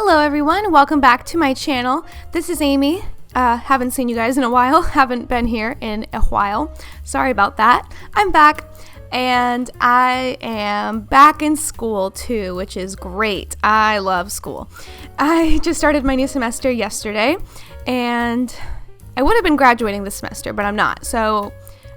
Hello everyone, welcome back to my channel. This is Amy. Haven't seen you guys in a while, haven't been here in a while. Sorry about that. I'm back and I am back in school too, which is great. I love school. I just started my new semester yesterday and I would have been graduating this semester, but I'm not. So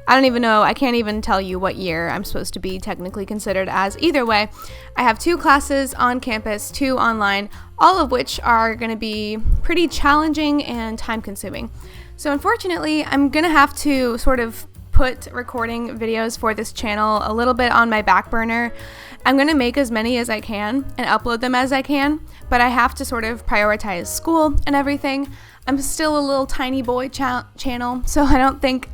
I don't even know, I can't even tell you what year I'm supposed to be technically considered as. Either way, I have 2 classes on campus, 2 online, all of which are going to be pretty challenging and time consuming. So unfortunately, I'm going to have to sort of put recording videos for this channel a little bit on my back burner. I'm going to make as many as I can and upload them as I can, but I have to sort of prioritize school and everything. I'm still a little tiny boy channel, so I don't think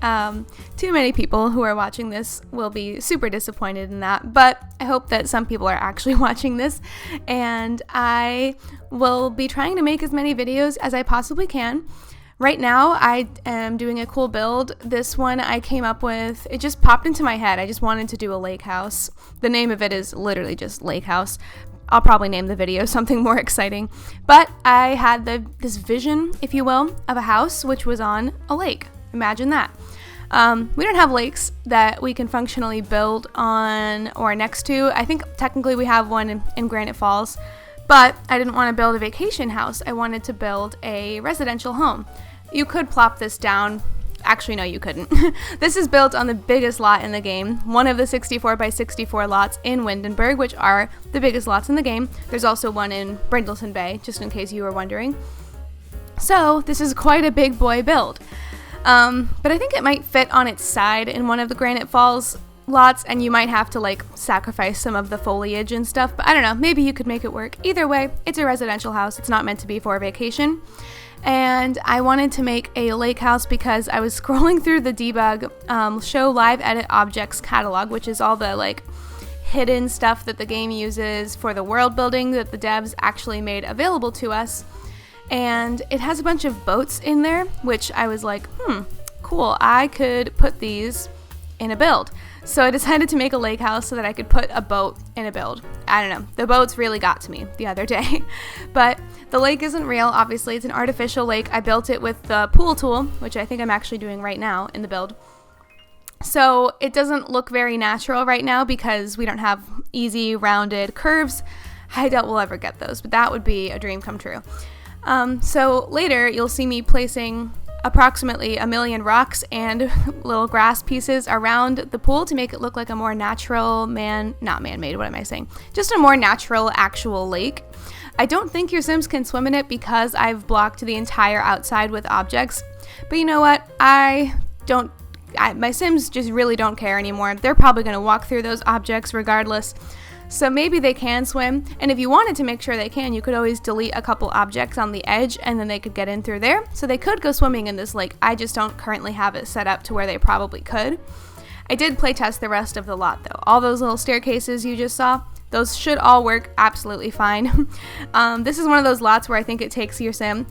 too many people who are watching this will be super disappointed in that, but I hope that some people are actually watching this, and I will be trying to make as many videos as I possibly can. Right now, I am doing a cool build. This one I came up with, it just popped into my head. I just wanted to do a lake house. The name of it is literally just Lake House. I'll probably name the video something more exciting. But I had this vision, if you will, of a house which was on a lake. Imagine that. We don't have lakes that we can functionally build on or next to. I think technically we have one in Granite Falls, but I didn't want to build a vacation house. I wanted to build a residential home. You could plop this down. Actually, no, you couldn't. This is built on the biggest lot in the game, one of the 64 by 64 lots in Windenburg, which are the biggest lots in the game. There's also one in Brindleton Bay, just in case you were wondering. So this is quite a big boy build. But I think it might fit on its side in one of the Granite Falls lots, and you might have to like sacrifice some of the foliage and stuff, but I don't know, maybe you could make it work. Either way, it's a residential house. It's not meant to be for a vacation. And I wanted to make a lake house because I was scrolling through the debug show live edit objects catalog, which is all the like hidden stuff that the game uses for the world building that the devs actually made available to us. And it has a bunch of boats in there, which I was like, cool, I could put these in a build. So I decided to make a lake house so that I could put a boat in a build. I don't know, the boats really got to me the other day. But the lake isn't real, obviously, it's an artificial lake. I built it with the pool tool, which I think I'm actually doing right now in the build. So it doesn't look very natural right now because we don't have easy rounded curves. I doubt we'll ever get those, but that would be a dream come true. So later you'll see me placing approximately 1 million rocks and little grass pieces around the pool to make it look like a more natural not man-made, what am I saying? Just a more natural actual lake. I don't think your Sims can swim in it because I've blocked the entire outside with objects, but you know what? My Sims just really don't care anymore. They're probably going to walk through those objects regardless. So maybe they can swim, and if you wanted to make sure they can, you could always delete a couple objects on the edge and then they could get in through there. So they could go swimming in this lake. I just don't currently have it set up to where they probably could. I did play test the rest of the lot though. All those little staircases you just saw, those should all work absolutely fine. This is one of those lots where I think it takes your Sim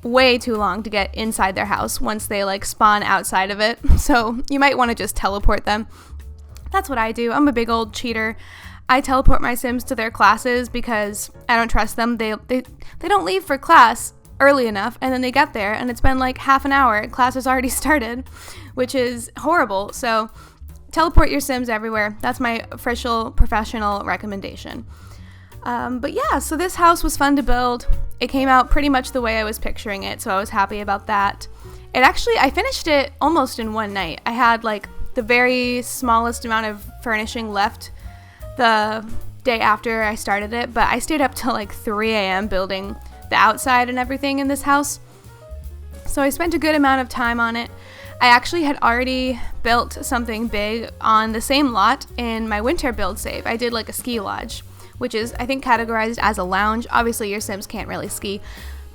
way too long to get inside their house once they like spawn outside of it. So you might want to just teleport them. That's what I do. I'm a big old cheater. I teleport my Sims to their classes because I don't trust them. They don't leave for class early enough, and then they get there and it's been like half an hour and class has already started, which is horrible. So teleport your Sims everywhere. That's my official professional recommendation. But yeah, so this house was fun to build. It came out pretty much the way I was picturing it, so I was happy about that. I finished it almost in one night. I had like the very smallest amount of furnishing left the day after I started it, but I stayed up till like 3 a.m. building the outside and everything in this house. So I spent a good amount of time on it. I actually had already built something big on the same lot in my winter build save. I did like a ski lodge, which is I think categorized as a lounge. Obviously your Sims can't really ski,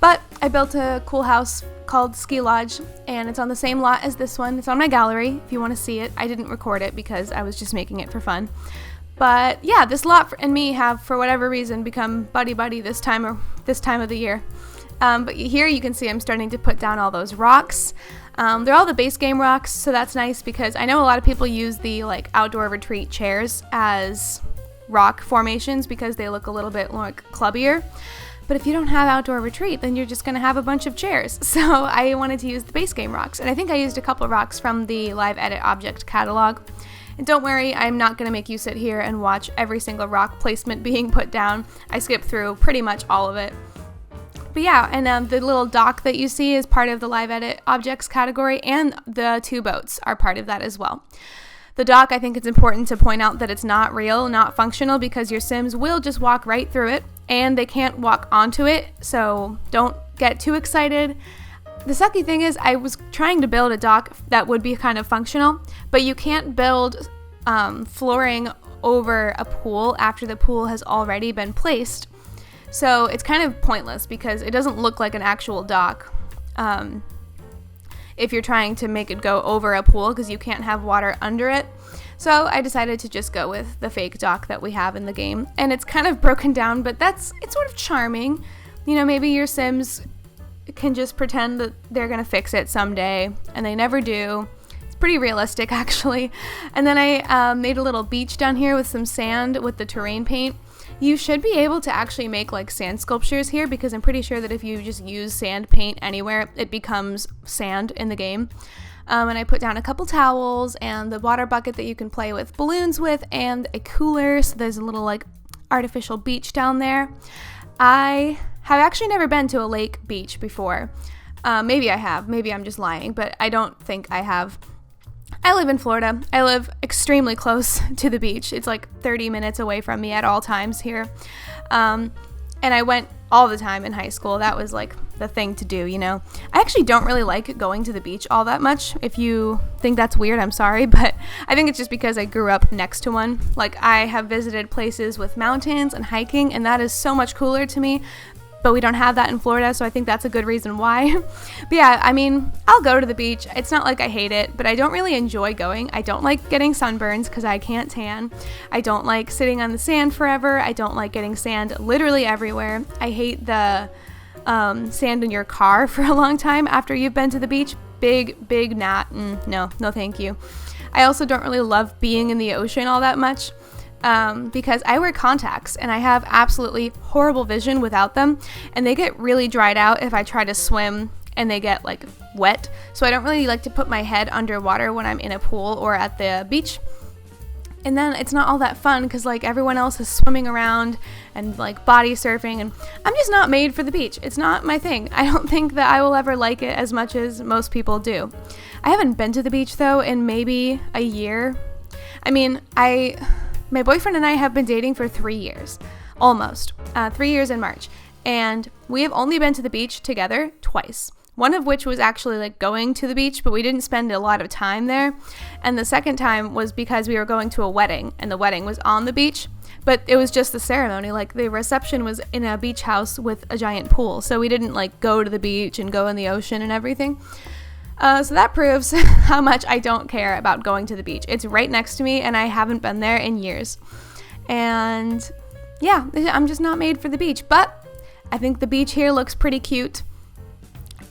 but I built a cool house called Ski Lodge, and it's on the same lot as this one. It's on my gallery if you want to see it. I didn't record it because I was just making it for fun. But yeah, this lot and me have, for whatever reason, become buddy-buddy this time of the year. But here you can see I'm starting to put down all those rocks. They're all the base game rocks, so that's nice because I know a lot of people use the like outdoor retreat chairs as rock formations because they look a little bit more clubbier. But if you don't have outdoor retreat, then you're just going to have a bunch of chairs. So I wanted to use the base game rocks. And I think I used a couple rocks from the Live Edit object catalog. And don't worry, I'm not going to make you sit here and watch every single rock placement being put down. I skipped through pretty much all of it. But yeah, and the little dock that you see is part of the Live Edit objects category, and the 2 boats are part of that as well. The dock, I think it's important to point out that it's not real, not functional, because your Sims will just walk right through it, and they can't walk onto it, so don't get too excited. The sucky thing is, I was trying to build a dock that would be kind of functional, but you can't build flooring over a pool after the pool has already been placed. So it's kind of pointless because it doesn't look like an actual dock if you're trying to make it go over a pool, because you can't have water under it. So I decided to just go with the fake dock that we have in the game. And it's kind of broken down, but it's sort of charming. You know, maybe your Sims can just pretend that they're going to fix it someday, and they never do. It's pretty realistic, actually. And then I made a little beach down here with some sand with the terrain paint. You should be able to actually make like sand sculptures here, because I'm pretty sure that if you just use sand paint anywhere, it becomes sand in the game. And I put down a couple towels and the water bucket that you can play with balloons with, and a cooler, so there's a little like artificial beach down there. I have actually never been to a lake beach before. Maybe I have, maybe I'm just lying, but I don't think I have. I live in Florida. I live extremely close to the beach. It's like 30 minutes away from me at all times here. And I went all the time in high school. That was like the thing to do, you know. I actually don't really like going to the beach all that much. If you think that's weird, I'm sorry, but I think it's just because I grew up next to one. Like, I have visited places with mountains and hiking, and that is so much cooler to me. But we don't have that in Florida, so I think that's a good reason why. But yeah, I mean, I'll go to the beach. It's not like I hate it, but I don't really enjoy going. I don't like getting sunburns because I can't tan. I don't like sitting on the sand forever. I don't like getting sand literally everywhere. I hate the sand in your car for a long time after you've been to the beach. Big not. No thank you. I also don't really love being in the ocean all that much. Because I wear contacts and I have absolutely horrible vision without them, and they get really dried out if I try to swim and they get like wet. So I don't really like to put my head underwater when I'm in a pool or at the beach. And then it's not all that fun because like everyone else is swimming around and like body surfing, and I'm just not made for the beach. It's not my thing. I don't think that I will ever like it as much as most people do. I haven't been to the beach though in maybe a year. I mean, my boyfriend and I have been dating for 3 years, almost, 3 years in March, and we have only been to the beach together twice. One of which was actually like going to the beach, but we didn't spend a lot of time there. And the second time was because we were going to a wedding, and the wedding was on the beach, but it was just the ceremony. Like, the reception was in a beach house with a giant pool, so we didn't like go to the beach and go in the ocean and everything. So that proves how much I don't care about going to the beach. It's right next to me, and I haven't been there in years. And yeah, I'm just not made for the beach. But I think the beach here looks pretty cute,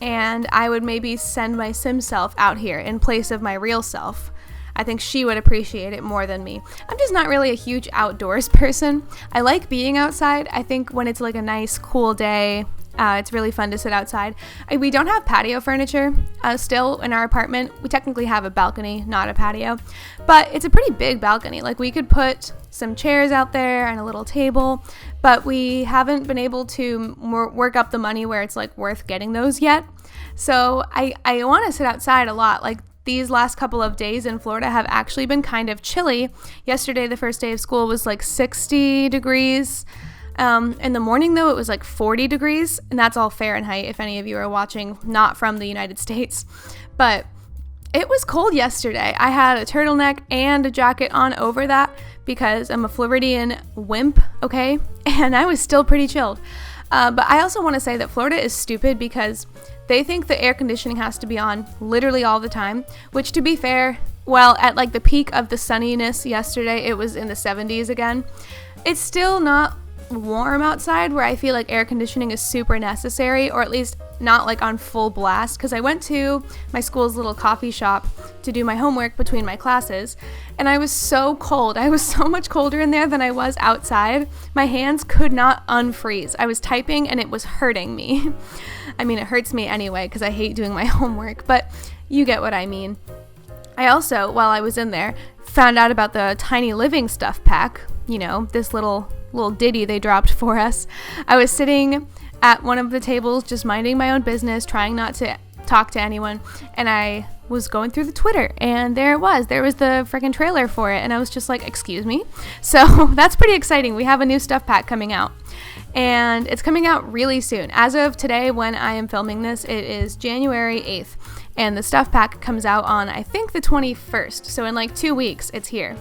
and I would maybe send my sim self out here in place of my real self. I think she would appreciate it more than me. I'm just not really a huge outdoors person. I like being outside. I think when it's like a nice, cool day, it's really fun to sit outside. We don't have patio furniture still in our apartment. We technically have a balcony, not a patio, but it's a pretty big balcony. Like, we could put some chairs out there and a little table, but we haven't been able to work up the money where it's like worth getting those yet. So I want to sit outside a lot. Like, these last couple of days in Florida have actually been kind of chilly. Yesterday, the first day of school, was like 60 degrees. In the morning, though, it was like 40 degrees, and that's all Fahrenheit if any of you are watching not from the United States. But it was cold yesterday. I had a turtleneck and a jacket on over that because I'm a Floridian wimp, okay? And I was still pretty chilled. But I also want to say that Florida is stupid because they think the air conditioning has to be on literally all the time, which, to be fair, well, at like the peak of the sunniness yesterday, it was in the 70s again. It's still not warm outside where I feel like air conditioning is super necessary, or at least not like on full blast, because I went to my school's little coffee shop to do my homework between my classes, and I was so cold. I was so much colder in there than I was outside. My hands could not unfreeze. I was typing and it was hurting me. I mean, it hurts me anyway because I hate doing my homework, but you get what I mean. I also, while I was in there, found out about the Tiny Living stuff pack, you know, this little ditty they dropped for us. I was sitting at one of the tables just minding my own business, trying not to talk to anyone, and I was going through the Twitter, and there was the freaking trailer for it, and I was just like, excuse me? So that's pretty exciting. We have a new stuff pack coming out, and it's coming out really soon. As of today, when I am filming this, it is January 8th, and the stuff pack comes out on, I think, the 21st, so in like 2 weeks, it's here.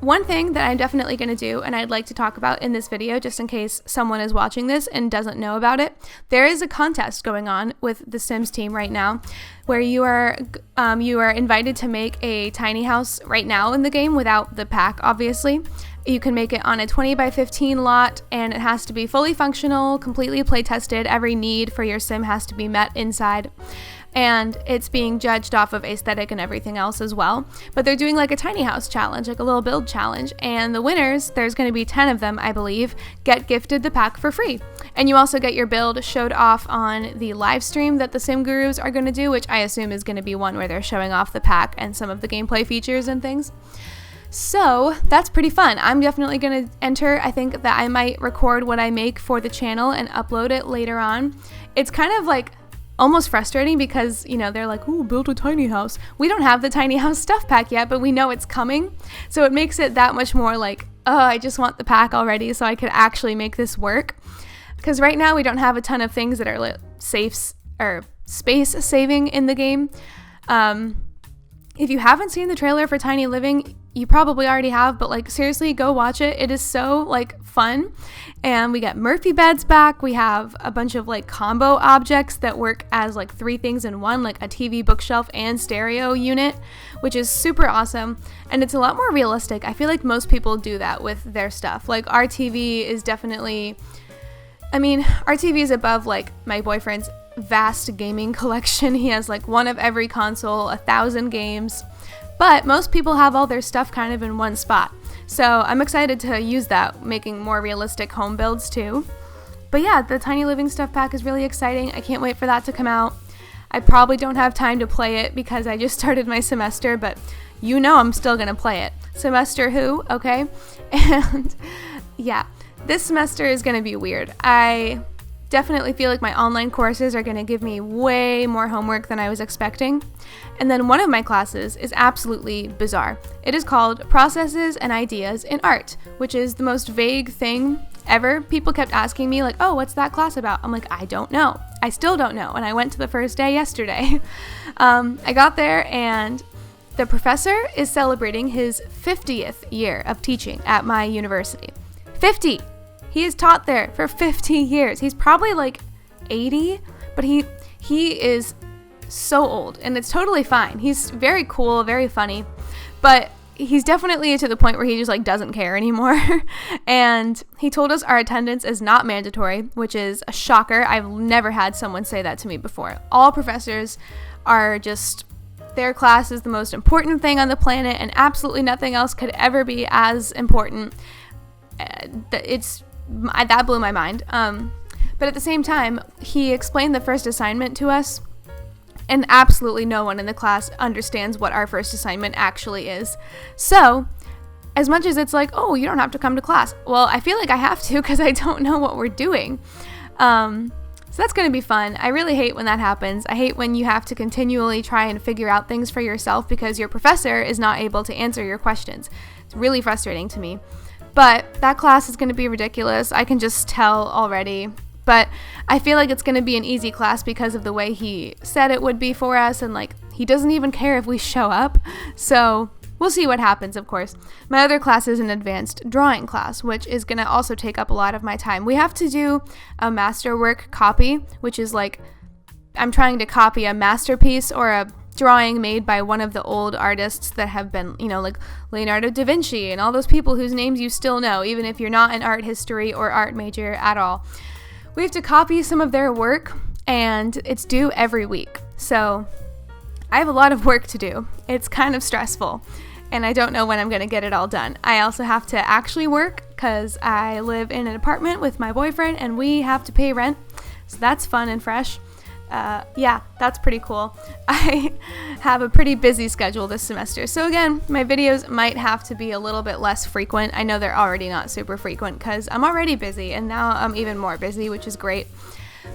One thing that I'm definitely going to do, and I'd like to talk about in this video, just in case someone is watching this and doesn't know about it, there is a contest going on with the Sims team right now, where you are invited to make a tiny house right now in the game without the pack, obviously. You can make it on a 20 by 15 lot, and it has to be fully functional, completely play tested. Every need for your sim has to be met inside. And it's being judged off of aesthetic and everything else as well. But they're doing like a tiny house challenge, like a little build challenge. And the winners, there's going to be 10 of them, I believe, get gifted the pack for free. And you also get your build showed off on the live stream that the Sim Gurus are going to do, which I assume is going to be one where they're showing off the pack and some of the gameplay features and things. So that's pretty fun. I'm definitely going to enter. I think that I might record what I make for the channel and upload it later on. It's kind of like almost frustrating because, you know, they're like, ooh, build a tiny house. We don't have the tiny house stuff pack yet, but we know it's coming. So it makes it that much more like, oh, I just want the pack already so I could actually make this work. Because right now we don't have a ton of things that are safe or space saving in the game. If you haven't seen the trailer for Tiny Living, you probably already have, but like seriously, go watch it. It is so like fun. And we get Murphy beds back. We have a bunch of like combo objects that work as like 3 things in one, like a TV, bookshelf, and stereo unit, which is super awesome. And it's a lot more realistic. I feel like most people do that with their stuff. Like our TV is definitely, our TV is above like my boyfriend's vast gaming collection. He has like one of every console, 1,000 games. But most people have all their stuff kind of in one spot. So I'm excited to use that, making more realistic home builds too. But yeah, the Tiny Living stuff pack is really exciting. I can't wait for that to come out. I probably don't have time to play it because I just started my semester, but you know I'm still going to play it. Semester who? Okay. And yeah, this semester is going to be weird. I definitely feel like my online courses are going to give me way more homework than I was expecting. And then one of my classes is absolutely bizarre. It is called Processes and Ideas in Art, which is the most vague thing ever. People kept asking me like, oh, what's that class about? I'm like, I don't know. I still don't know. And I went to the first day yesterday. I got there and the professor is celebrating his 50th year of teaching at my university. 50! He has taught there for 50 years. He's probably like 80, but he is so old, and it's totally fine. He's very cool, very funny, but he's definitely to the point where he just like doesn't care anymore. And he told us our attendance is not mandatory, which is a shocker. I've never had someone say that to me before. All professors are just, their class is the most important thing on the planet, and absolutely nothing else could ever be as important. That blew my mind. But at the same time, he explained the first assignment to us, and absolutely no one in the class understands what our first assignment actually is. So, as much as it's like, oh, you don't have to come to class, well, I feel like I have to because I don't know what we're doing. So that's going to be fun. I really hate when that happens. I hate when you have to continually try and figure out things for yourself because your professor is not able to answer your questions. It's really frustrating to me. But that class is going to be ridiculous. I can just tell already. But I feel like it's going to be an easy class because of the way he said it would be for us. And like, he doesn't even care if we show up. So we'll see what happens, of course. My other class is an advanced drawing class, which is going to also take up a lot of my time. We have to do a masterwork copy, which is like, I'm trying to copy a masterpiece or a drawing made by one of the old artists that have been, like Leonardo da Vinci and all those people whose names you still know, even if you're not an art history or art major at all. We have to copy some of their work, and it's due every week. So I have a lot of work to do. It's kind of stressful, and I don't know when I'm going to get it all done. I also have to actually work because I live in an apartment with my boyfriend, and we have to pay rent. So that's fun and fresh. Yeah, that's pretty cool. I have a pretty busy schedule this semester. So again, my videos might have to be a little bit less frequent. I know they're already not super frequent because I'm already busy, and now I'm even more busy, which is great.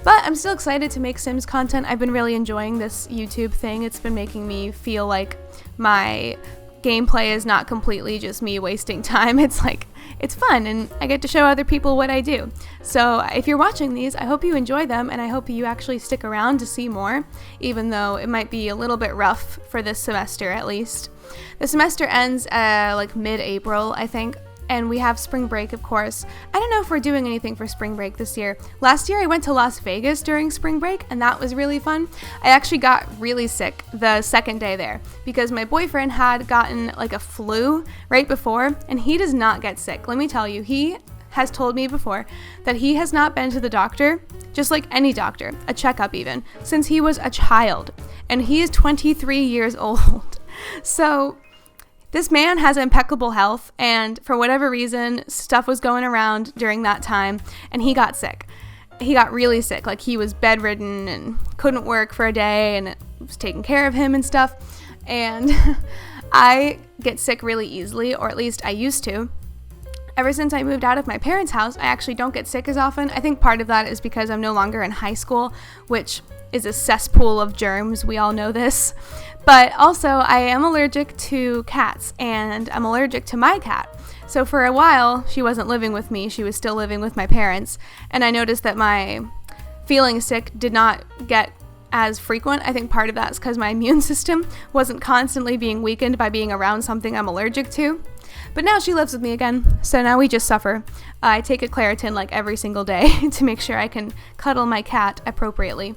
But I'm still excited to make Sims content. I've been really enjoying this YouTube thing. It's been making me feel like my gameplay is not completely just me wasting time. It's like, it's fun, and I get to show other people what I do. So if you're watching these, I hope you enjoy them, and I hope you actually stick around to see more, even though it might be a little bit rough for this semester at least. The semester ends like mid-April, I think, and we have spring break, of course. I don't know if we're doing anything for spring break this year. Last year I went to Las Vegas during spring break, and that was really fun. I actually got really sick the second day there because my boyfriend had gotten like a flu right before, and he does not get sick. Let me tell you, he has told me before that he has not been to the doctor, just like any doctor, a checkup even, since he was a child, and he is 23 years old. So this man has impeccable health, and for whatever reason, stuff was going around during that time, and he got sick. He got really sick, like he was bedridden and couldn't work for a day, and it was taking care of him and stuff. And I get sick really easily, or at least I used to. Ever since I moved out of my parents' house, I actually don't get sick as often. I think part of that is because I'm no longer in high school, which is a cesspool of germs. We all know this. But also, I am allergic to cats, and I'm allergic to my cat. So for a while, she wasn't living with me. She was still living with my parents. And I noticed that my feeling sick did not get as frequent. I think part of that is because my immune system wasn't constantly being weakened by being around something I'm allergic to. But now she lives with me again, so now we just suffer. I take a Claritin like every single day to make sure I can cuddle my cat appropriately.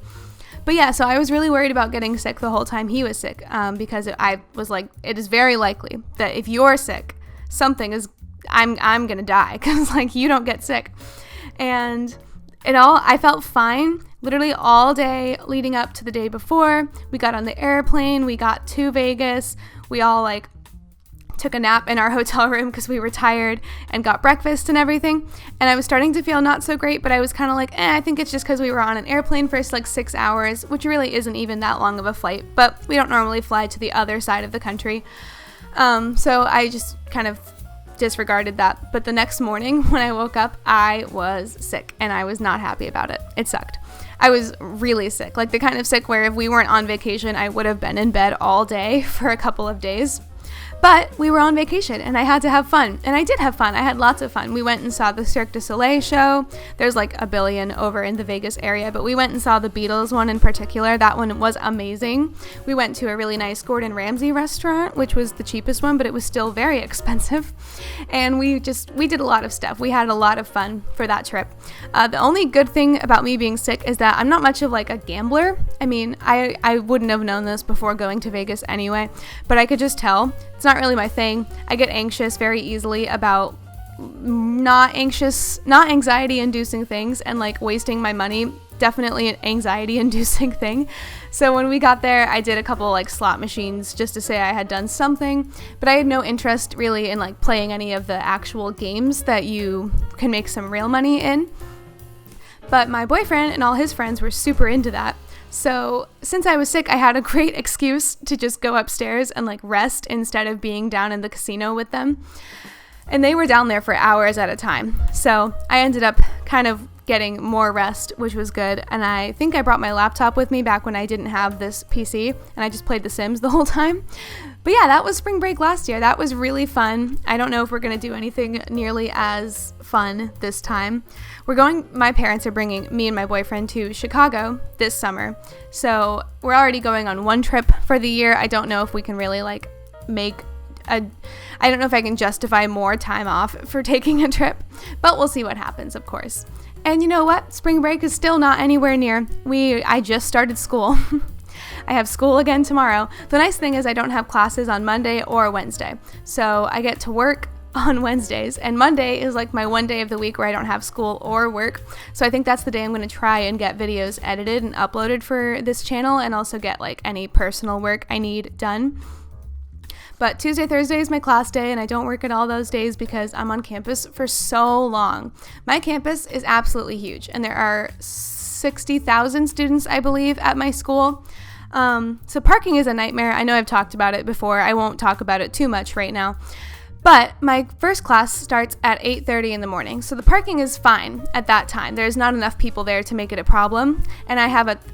But yeah, so I was really worried about getting sick the whole time he was sick, because I was like, it is very likely that if you're sick, I'm gonna die, because like you don't get sick. And I felt fine literally all day leading up to the day before. We got on the airplane, we got to Vegas, we all like took a nap in our hotel room because we were tired, and got breakfast and everything. And I was starting to feel not so great, but I was kind of like, I think it's just because we were on an airplane for like 6 hours, which really isn't even that long of a flight, but we don't normally fly to the other side of the country. So I just kind of disregarded that. But the next morning when I woke up, I was sick, and I was not happy about it. It sucked. I was really sick, like the kind of sick where if we weren't on vacation, I would have been in bed all day for a couple of days. But we were on vacation, and I had to have fun. And I did have fun. I had lots of fun. We went and saw the Cirque du Soleil show. There's like a billion over in the Vegas area, but we went and saw the Beatles one in particular. That one was amazing. We went to a really nice Gordon Ramsay restaurant, which was the cheapest one, but it was still very expensive. And we did a lot of stuff. We had a lot of fun for that trip. The only good thing about me being sick is that I'm not much of like a gambler. I mean, I wouldn't have known this before going to Vegas anyway, but I could just tell. It's not really my thing. I get anxious very easily about not anxiety inducing things, and like wasting my money, definitely an anxiety inducing thing. So when we got there, I did a couple like slot machines just to say I had done something, but I had no interest really in like playing any of the actual games that you can make some real money in. But my boyfriend and all his friends were super into that. So since I was sick, I had a great excuse to just go upstairs and like rest instead of being down in the casino with them. And they were down there for hours at a time. So I ended up kind of getting more rest, which was good. And I think I brought my laptop with me back when I didn't have this PC, and I just played The Sims the whole time. But yeah, that was spring break last year. That was really fun. I don't know if we're going to do anything nearly as fun this time. My parents are bringing me and my boyfriend to Chicago this summer. So we're already going on one trip for the year. I don't know if we can really like I don't know if I can justify more time off for taking a trip, but we'll see what happens, of course. And you know what? Spring break is still not anywhere near. I just started school. I have school again tomorrow. The nice thing is I don't have classes on Monday or Wednesday. So I get to work on Wednesdays, and Monday is like my one day of the week where I don't have school or work. So I think that's the day I'm going to try and get videos edited and uploaded for this channel, and also get like any personal work I need done. But Tuesday, Thursday is my class day, and I don't work at all those days because I'm on campus for so long. My campus is absolutely huge, and there are 60,000 students, I believe, at my school. So parking is a nightmare. I know I've talked about it before. I won't talk about it too much right now. But my first class starts at 8:30 in the morning, so the parking is fine at that time. There's not enough people there to make it a problem, and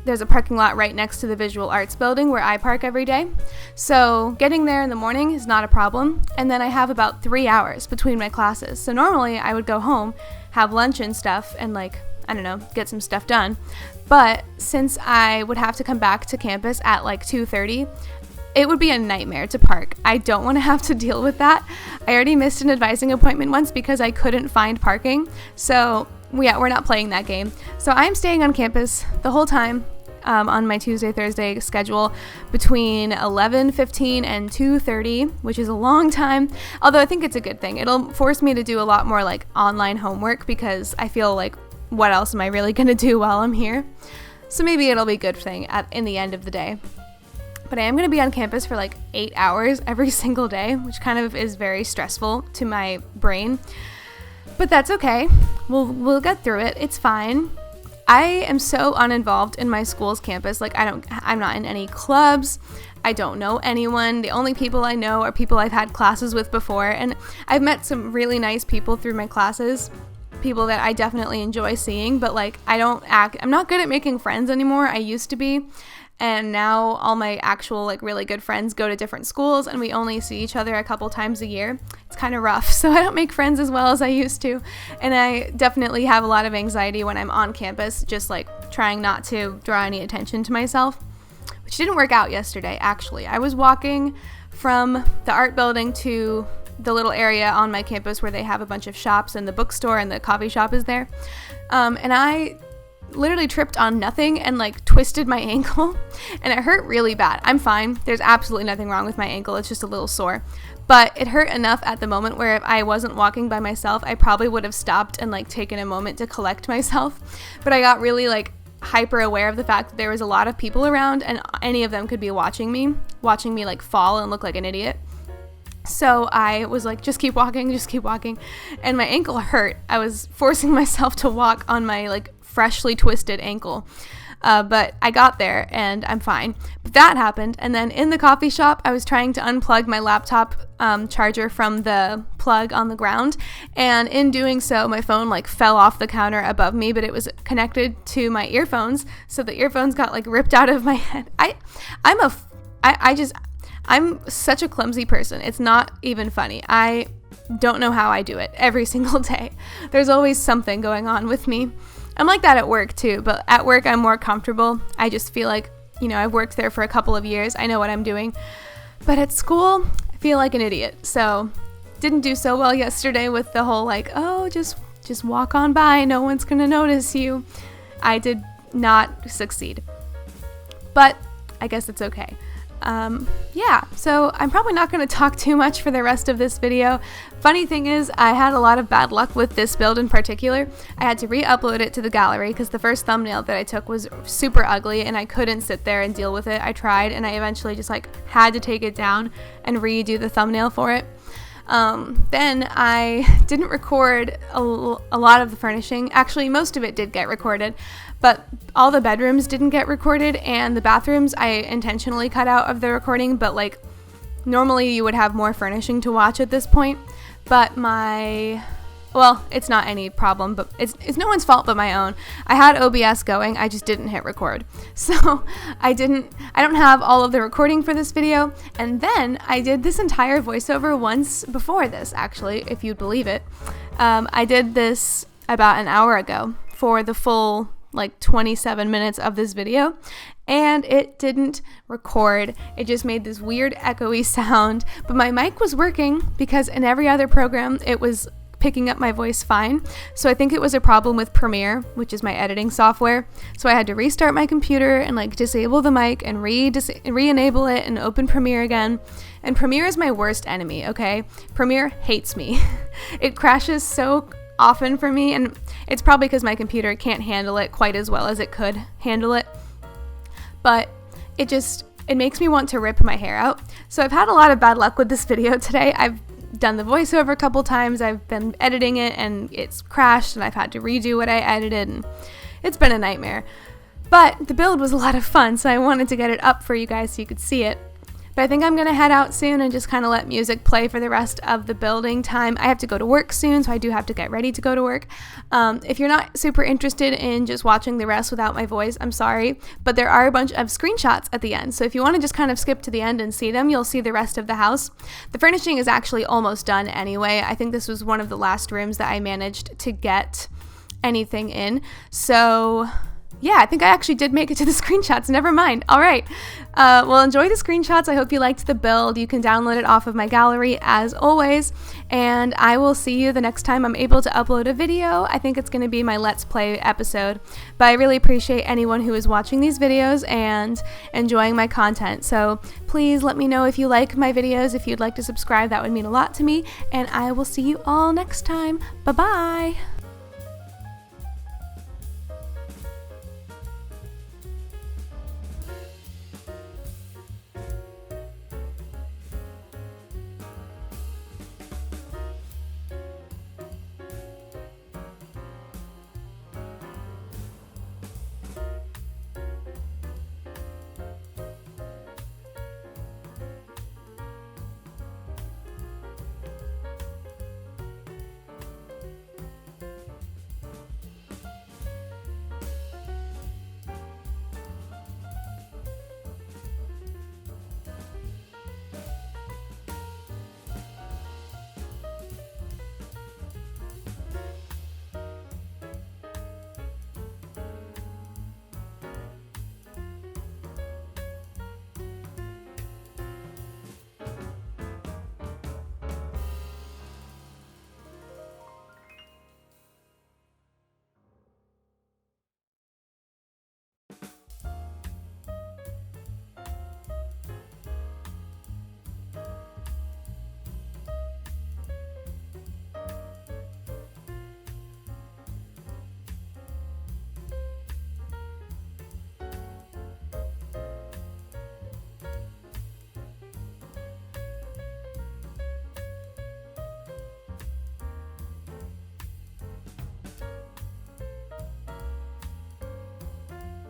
there's a parking lot right next to the visual arts building where I park every day. So getting there in the morning is not a problem, and then I have about 3 hours between my classes. So normally I would go home, have lunch and stuff, and get some stuff done. But since I would have to come back to campus at like 2:30, it would be a nightmare to park. I don't want to have to deal with that. I already missed an advising appointment once because I couldn't find parking. So yeah, we're not playing that game. So I'm staying on campus the whole time on my Tuesday, Thursday schedule between 11:15 and 2:30, which is a long time. Although I think it's a good thing. It'll force me to do a lot more like online homework because I feel like, what else am I really going to do while I'm here? So maybe it'll be a good thing in the end of the day. But I am going to be on campus for like 8 hours every single day, which kind of is very stressful to my brain. But that's okay. We'll get through it. It's fine. I am so uninvolved in my school's campus. Like I'm not in any clubs. I don't know anyone. The only people I know are people I've had classes with before, and I've met some really nice people through my classes. People that I definitely enjoy seeing, but like I'm not good at making friends anymore. I used to be. And now all my actual like really good friends go to different schools, and we only see each other a couple times a year. It's kind of rough. So I don't make friends as well as I used to. And I definitely have a lot of anxiety when I'm on campus, just like trying not to draw any attention to myself, which didn't work out yesterday, actually. I was walking from the art building to the little area on my campus where they have a bunch of shops, and the bookstore and the coffee shop is there. And I literally tripped on nothing and like twisted my ankle, and it hurt really bad. I'm fine. There's absolutely nothing wrong with my ankle. It's just a little sore. But it hurt enough at the moment where if I wasn't walking by myself, I probably would have stopped and like taken a moment to collect myself. But I got really like hyper aware of the fact that there was a lot of people around, and any of them could be watching me like fall and look like an idiot. So I was like, just keep walking. And my ankle hurt. I was forcing myself to walk on my like freshly twisted ankle. But I got there and I'm fine. But that happened. And then in the coffee shop, I was trying to unplug my laptop charger from the plug on the ground. And in doing so, my phone like fell off the counter above me, but it was connected to my earphones. So the earphones got like ripped out of my head. I'm such a clumsy person. It's not even funny. I don't know how I do it every single day. There's always something going on with me. I'm like that at work too, but at work I'm more comfortable. I just feel like, I've worked there for a couple of years. I know what I'm doing. But at school, I feel like an idiot. So didn't do so well yesterday with the whole like, oh, just walk on by. No one's going to notice you. I did not succeed. But I guess it's okay. So I'm probably not going to talk too much for the rest of this video. Funny thing is, I had a lot of bad luck with this build in particular. I had to re-upload it to the gallery because the first thumbnail that I took was super ugly and I couldn't sit there and deal with it. I tried, and I eventually just like had to take it down and redo the thumbnail for it. Then I didn't record a lot of the furnishing. Actually, most of it did get recorded, but all the bedrooms didn't get recorded, and the bathrooms I intentionally cut out of the recording, but like normally you would have more furnishing to watch at this point. But it's not any problem, but it's no one's fault but my own. I had OBS going, I just didn't hit record. So I don't have all of the recording for this video. And then I did this entire voiceover once before this, actually, if you'd believe it. I did this about an hour ago for the full 27 minutes of this video, and it didn't record. It just made this weird echoey sound, but my mic was working because in every other program it was picking up my voice fine. So I think it was a problem with Premiere, which is my editing software. So I had to restart my computer and like disable the mic and re-enable it and open Premiere again. And Premiere is my worst enemy, okay? Premiere hates me. It crashes so often for me, and it's probably because my computer can't handle it quite as well as it could handle it. But it makes me want to rip my hair out. So I've had a lot of bad luck with this video today. I've done the voiceover a couple times, I've been editing it and it's crashed and I've had to redo what I edited and it's been a nightmare. But the build was a lot of fun, so I wanted to get it up for you guys so you could see it. But I think I'm going to head out soon and just kind of let music play for the rest of the building time. I have to go to work soon, so I do have to get ready to go to work. If you're not super interested in just watching the rest without my voice, I'm sorry. But there are a bunch of screenshots at the end. So if you want to just kind of skip to the end and see them, you'll see the rest of the house. The furnishing is actually almost done anyway. I think this was one of the last rooms that I managed to get anything in. So yeah, I think I actually did make it to the screenshots. Never mind. All right. Well, enjoy the screenshots. I hope you liked the build. You can download it off of my gallery as always. And I will see you the next time I'm able to upload a video. I think it's going to be my Let's Play episode. But I really appreciate anyone who is watching these videos and enjoying my content. So please let me know if you like my videos. If you'd like to subscribe, that would mean a lot to me. And I will see you all next time. Bye-bye.